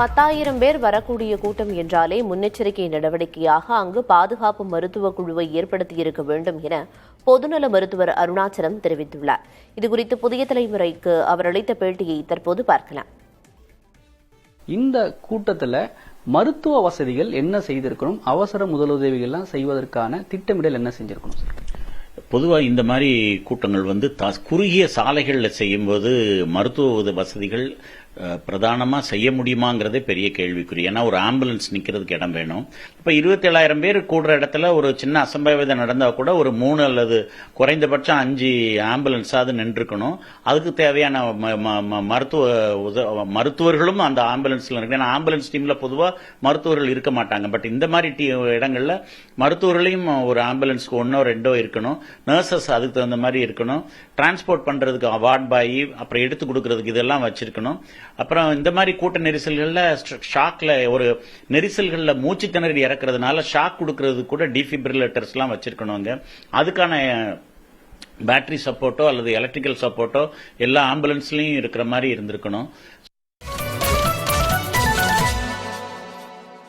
10,000 பேர் வரக்கூடிய கூட்டம் என்றாலே முன்னெச்சரிக்கை நடவடிக்கையாக அங்கு பாதுகாப்பு மருத்துவ குழுவை ஏற்படுத்தியிருக்க வேண்டும் என பொதுநல மருத்துவர் அருணாச்சலம் தெரிவித்துள்ளார். இதுகுறித்து புதிய தலைமுறைக்கு அவர் அளித்த பேட்டியை தற்போது பார்க்கலாம். இந்த கூட்டத்தில் மருத்துவ வசதிகள் என்ன செய்திருக்கணும், அவசர முதலுதவிகள்லாம் செய்வதற்கான திட்டமிடல் என்ன செஞ்சிருக்கணும் சார்? பொதுவாக இந்த மாதிரி கூட்டங்கள் குறுகிய சாலைகளில் செய்யும்போது மருத்துவ வசதிகள் பிரதானமாக செய்ய முடியுமாங்கிறதே பெரிய கேள்விக்குறி. ஏன்னா ஒரு ஆம்புலன்ஸ் நிற்கிறதுக்கு இடம் வேணும். இப்போ 27,000 பேர் கூடுற இடத்துல ஒரு சின்ன அசம்பாவிதம் நடந்தால் கூட ஒரு 3 அல்லது குறைந்தபட்சம் 5 ஆம்புலன்ஸாவது நின்றுக்கணும். அதுக்கு தேவையான மருத்துவர்களும் அந்த ஆம்புலன்ஸ்ல இருக்கு. ஏன்னா ஆம்புலன்ஸ் டீம்ல பொதுவாக மருத்துவர்கள் இருக்க மாட்டாங்க. பட் இந்த மாதிரி இடங்கள்ல மருத்துவர்களையும் ஒரு ஆம்புலன்ஸ்க்கு 1 or 2 இருக்கணும். நர்சஸ் அதுக்கு தகுந்த மாதிரி இருக்கணும். டிரான்ஸ்போர்ட் பண்றதுக்கு வார்ட் பாய், அப்புறம் எடுத்து கொடுக்கறதுக்கு இதெல்லாம் வச்சிருக்கணும். அப்புறம் இந்த மாதிரி கூட்ட நெரிசல்கள்ல ஷாக்ல ஒரு நெரிசல்கள்ல மூச்சு திணறி இறக்குறதுனால ஷாக் கொடுக்கறது கூட டிஃபிபிரிலேட்டர்ஸ் எல்லாம் வச்சிருக்கணுங்க. அதுக்கான பேட்டரி சப்போர்ட்டோ அல்லது எலக்ட்ரிக்கல் சப்போர்ட்டோ எல்லா ஆம்புலன்ஸ்லயும் இருக்கிற மாதிரி இருந்திருக்கணும்.